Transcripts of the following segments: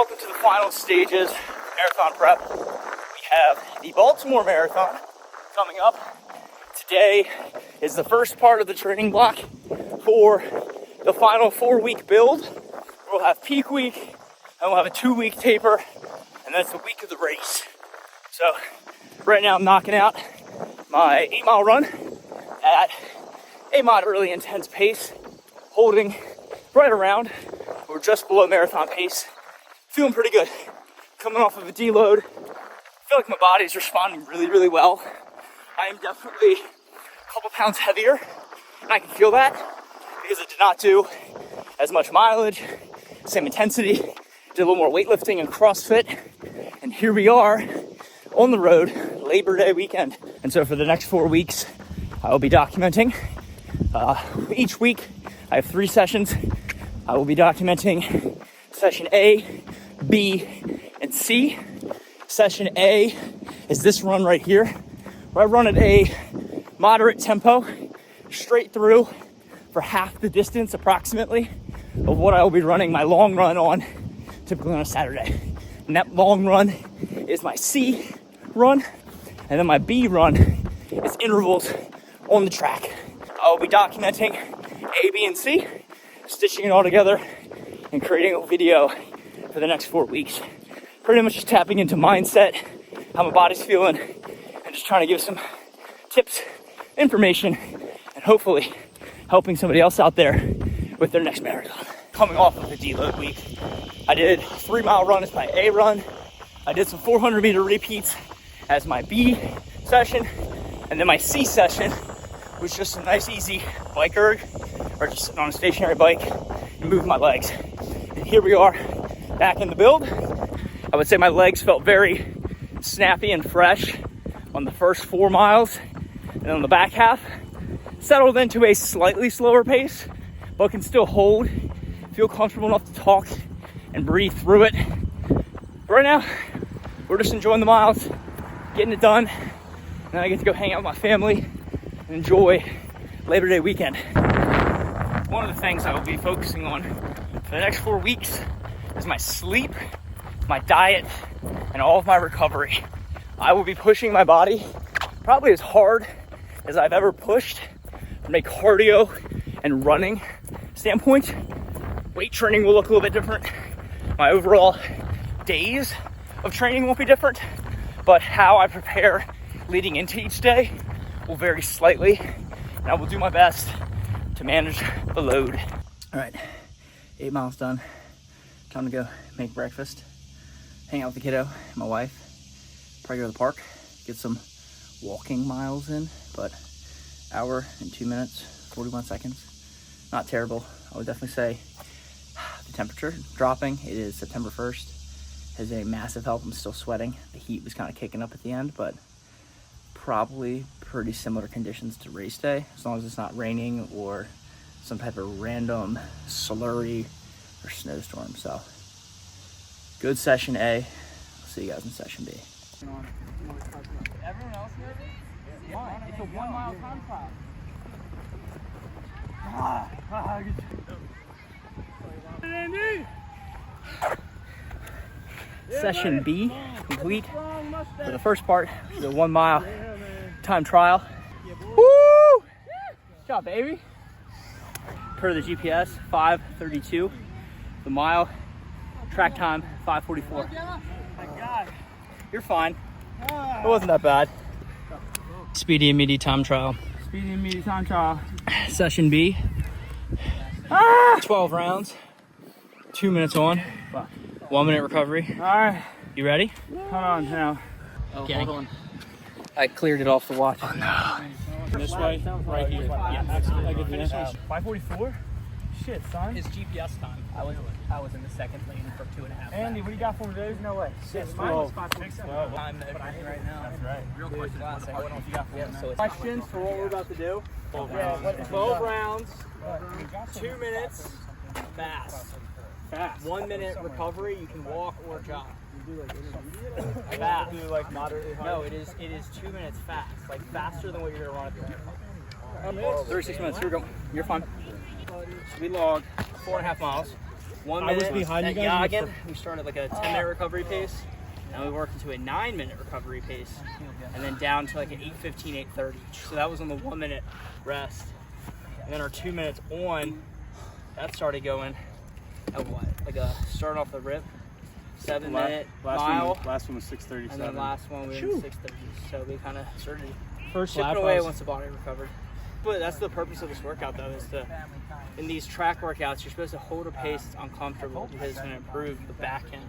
welcome to the final stages marathon prep. We have the Baltimore Marathon coming up. Today is the first part of the training block for the final 4-week build. We'll have peak week, and we'll have a 2-week taper, and that's the week of the race. So right now I'm knocking out my 8-mile run at a moderately intense pace, holding right around or just below marathon pace. Feeling pretty good. Coming off of a deload. I feel like my body's responding really well. I am definitely a couple pounds heavier, and I can feel that because I did not do as much mileage, same intensity, did a little more weightlifting and CrossFit, and here we are on the road, Labor Day weekend. And so for the next 4 weeks, I will be documenting. Each week, I have 3 sessions. I will be documenting session A, B, and C. Session A is this run right here, where I run at a moderate tempo, straight through for half the distance approximately of what I will be running my long run on, typically on a Saturday. And that long run is my C run, and then my B run is intervals on the track. I will be documenting A, B, and C, stitching it all together, and creating a video for the next 4 weeks. Pretty much just tapping into mindset, how my body's feeling, and just trying to give some tips, information, and hopefully helping somebody else out there with their next marathon. Coming off of the deload week, I did a 3-mile run as my A run. I did some 400-meter repeats as my B session, and then my C session was just a nice, easy bike erg, or just sitting on a stationary bike and move my legs. And here we are back in the build. I would say my legs felt very snappy and fresh on the first 4 miles, and on the back half, settled into a slightly slower pace, but can still hold, feel comfortable enough to talk and breathe through it. Right now, we're just enjoying the miles, getting it done, and then I get to go hang out with my family and enjoy Labor Day weekend. One of the things I will be focusing on for the next 4 weeks is my sleep, my diet, and all of my recovery. I will be pushing my body probably as hard as I've ever pushed from a cardio and running standpoint. Weight training will look a little bit different. My overall days of training won't be different, but how I prepare leading into each day will vary slightly, and I will do my best to manage the load. All right, 8 miles done. Time to go make breakfast, hang out with the kiddo and my wife, probably go to the park, get some walking miles in, but hour and 2 minutes, 41 seconds. Not terrible. I would definitely say the temperature dropping. It is September 1st. Has a massive help. I'm still sweating. The heat was kind of kicking up at the end, but probably pretty similar conditions to race day, as long as it's not raining or some type of random slurry or snowstorm. So good session A. I'll see you guys in session B. Everyone else knows it? Why? It's a 1-mile time trial. Session B complete for the first part, the 1-mile time trial. Woo! Good job, baby. Per the GPS, 5:32. The mile track time, 5:44. My God, you're fine. It wasn't that bad. Speedy and meaty time trial. Speedy and meaty time trial. Session B. 12 rounds. 2 minutes on. 1 minute recovery. All right. You ready? Hold on now. Oh, okay. Hold on. I cleared it off the watch. Oh no. This way, right here. Yeah, absolutely. 5:44. Shit, son. His GPS time. I was in the second lane for 2.5. Andy, what do you got for me, dude? No way. 6:12. 6:12. I'm right now. That's right. Real question. I don't know if you got for me. Questions for what we're about to do? 12 rounds. 2 minutes. Fast. 1 minute recovery. You can walk or jog. Fast. No, it is 2 minutes fast. Like faster than what you're gonna run at the marathon. 36 minutes. Here we go. You're fine. We logged 4.5 miles. 1 I was minute behind at you guys Yagen. We started like a 10-minute recovery pace. And we worked into a 9-minute recovery pace. And then down to like an 8:15, 8:30. So that was on the 1 minute rest. And then our 2 minutes on, that started going at what? Like a starting off the rip, 7-minute mile. Last one was 6:37. And then last one we were in 6:30. So we kind of started First chipping lap away once the body recovered. But that's the purpose of this workout, though, is to, in these track workouts, you're supposed to hold a pace that's uncomfortable because it's going to improve the back end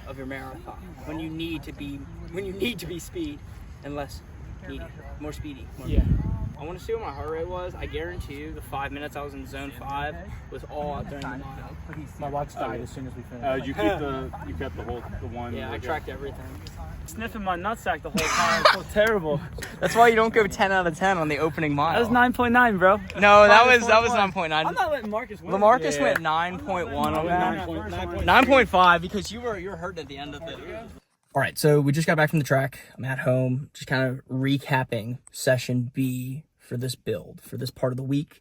of your marathon. When you need to be speed and more speedy. I want to see what my heart rate was. I guarantee you the 5 minutes I was in zone 5 was all out during the mile. My watch died as soon as we finished. You kept the one. Yeah, I tracked everything. Sniffing my nutsack the whole time. It's so terrible. That's why you don't go 10 out of 10 on the opening mile. That was 9.9, bro. No, that was 9.9. I'm not letting Marcus win. LaMarcus went 9.1 on that. 9.5 because you were hurting at the end of it. All right, so we just got back from the track. I'm at home, just kind of recapping session B for this build, for this part of the week.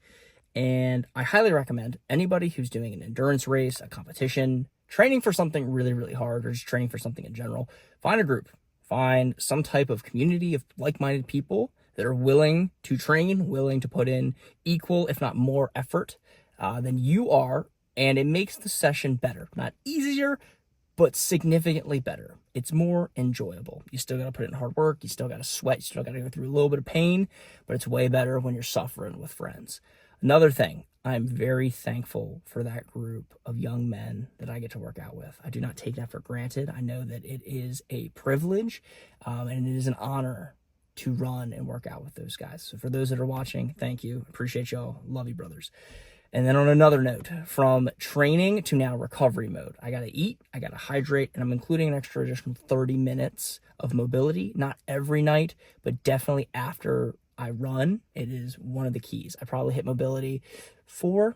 And I highly recommend anybody who's doing an endurance race, a competition, training for something really, really hard, or just training for something in general, find a group, find some type of community of like-minded people that are willing to train, willing to put in equal, if not more effort than you are. And it makes the session better, not easier, but significantly better. It's more enjoyable. You still got to put in hard work. You still got to sweat. You still got to go through a little bit of pain, but it's way better when you're suffering with friends. Another thing, I'm very thankful for that group of young men that I get to work out with. I do not take that for granted. I know that it is a privilege and it is an honor to run and work out with those guys. So for those that are watching, thank you. Appreciate y'all. Love you, brothers. And then on another note, from training to now recovery mode, I got to eat, I got to hydrate, and I'm including an extra additional 30 minutes of mobility, not every night, but definitely after I run. It is one of the keys. I probably hit mobility 4-5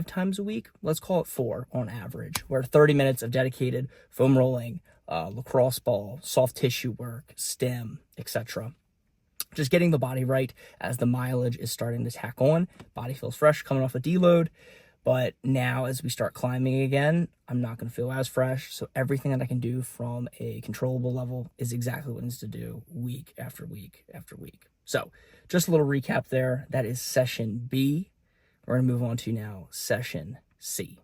times a week. Let's call it 4 on average, where 30 minutes of dedicated foam rolling, lacrosse ball, soft tissue work, stem, etc. Just getting the body right as the mileage is starting to tack on. Body feels fresh coming off a deload. But now as we start climbing again, I'm not going to feel as fresh. So everything that I can do from a controllable level is exactly what it needs to do week after week after week. So just a little recap there. That is session B. We're going to move on to now session C.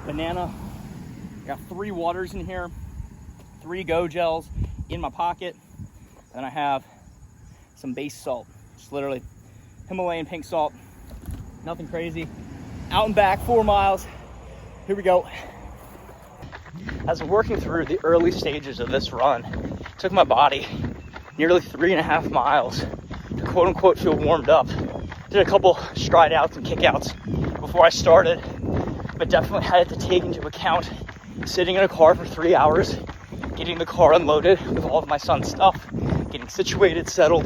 Banana. I got 3 waters in here, 3 Go gels in my pocket. Then I have some base salt, just literally Himalayan pink salt, nothing crazy. Out and back, 4 miles. Here we go. As I'm working through the early stages of this run, it took my body nearly 3.5 miles to quote unquote feel warmed up. Did a couple stride outs and kick outs before I started, but definitely had to take into account sitting in a car for 3 hours, getting the car unloaded with all of my son's stuff, getting situated, settled,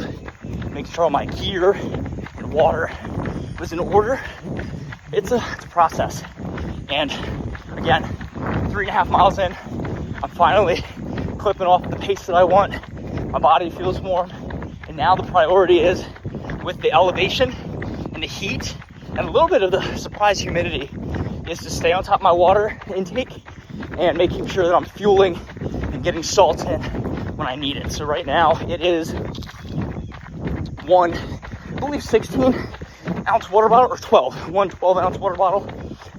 making sure all my gear and water was in order. It's a process. And again, 3.5 miles in, I'm finally clipping off the pace that I want. My body feels warm. And now the priority is, with the elevation and the heat and a little bit of the surprise humidity, is to stay on top of my water intake and making sure that I'm fueling and getting salt in when I need it. So right now it is one, I believe 16-ounce water bottle, or one 12-ounce water bottle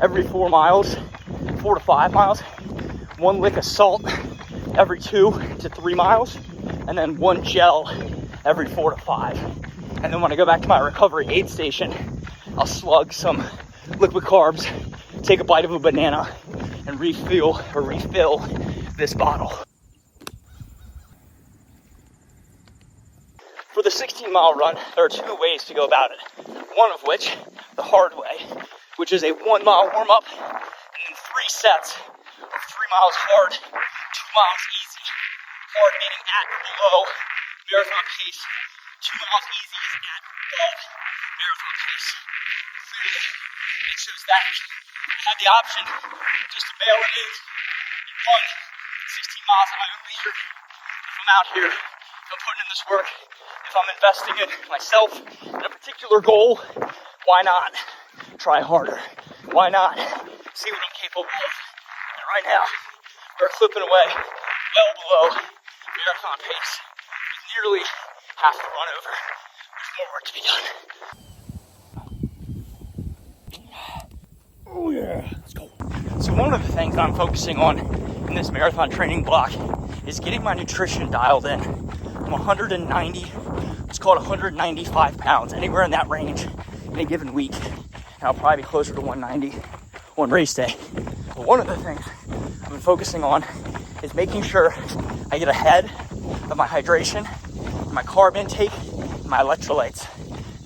every 4 miles, 4 to 5 miles, 1 lick of salt every 2 to 3 miles, and then 1 gel every 4 to 5. And then when I go back to my recovery aid station, I'll slug some liquid carbs, take a bite of a banana, and refill this bottle. For the 16-mile run, there are 2 ways to go about it. One of which, the hard way, which is a 1-mile warm-up, and then 3 sets of 3 miles hard, 2 miles easy. Hard meaning at or below marathon pace. 2 miles easy is at above marathon pace. It shows that I have the option just to bail it in and run 16 miles at my own leisure. If I'm out here, if I'm putting in this work, if I'm investing in myself in a particular goal, why not try harder? why not see what I'm capable of? And right now, we're clipping away well below marathon pace. We nearly have to run over. There's more work to be done. Oh yeah, let's go. So one of the things I'm focusing on in this marathon training block is getting my nutrition dialed in. I'm 190, let's call it 195 pounds, anywhere in that range in a given week. And I'll probably be closer to 190 on race day. But one of the things I've been focusing on is making sure I get ahead of my hydration, my carb intake, and my electrolytes.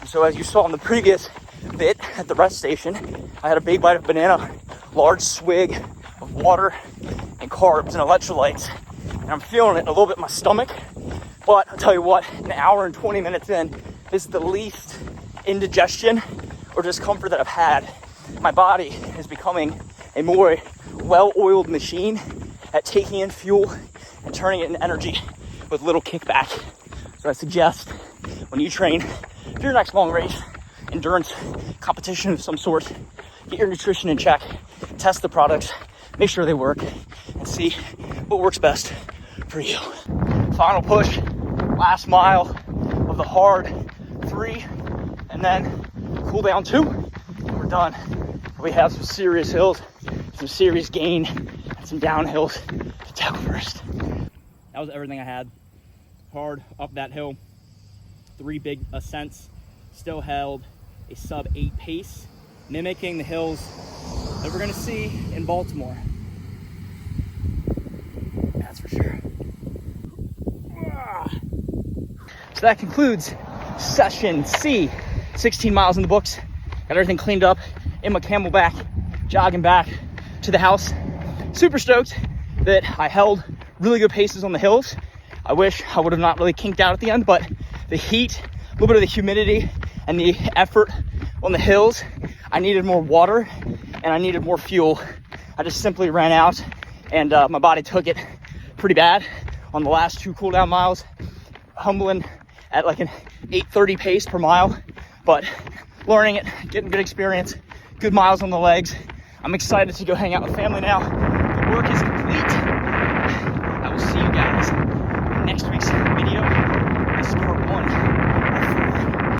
And so as you saw in the previous bit at the rest station, I had a big bite of banana, large swig of water and carbs and electrolytes. And I'm feeling it a little bit in my stomach. But I'll tell you what, an hour and 20 minutes in, this is the least indigestion or discomfort that I've had. My body is becoming a more well-oiled machine at taking in fuel and turning it into energy with little kickback. So I suggest when you train for your next long race, endurance competition of some sort, get your nutrition in check, test the products, make sure they work, and see what works best for you. Final push, last mile of the hard 3, and then cool down 2, and we're done. We have some serious hills, some serious gain, and some downhills to tackle first. That was everything I had. Hard up that hill, 3 big ascents, still held a sub 8 pace, mimicking the hills that we're gonna see in Baltimore. That's for sure. So that concludes session C. 16 miles in the books. Got everything cleaned up in my Camelback, jogging back to the house. Super stoked that I held really good paces on the hills. I wish I would have not really kinked out at the end, but the heat, a little bit of the humidity, and the effort on the hills, I needed more water and I needed more fuel. I just simply ran out, and my body took it pretty bad on the last 2 cool down miles, humbling at like an 8:30 pace per mile, but learning it, getting good experience, good miles on the legs. I'm excited to go hang out with family now. The work is complete. I will see you guys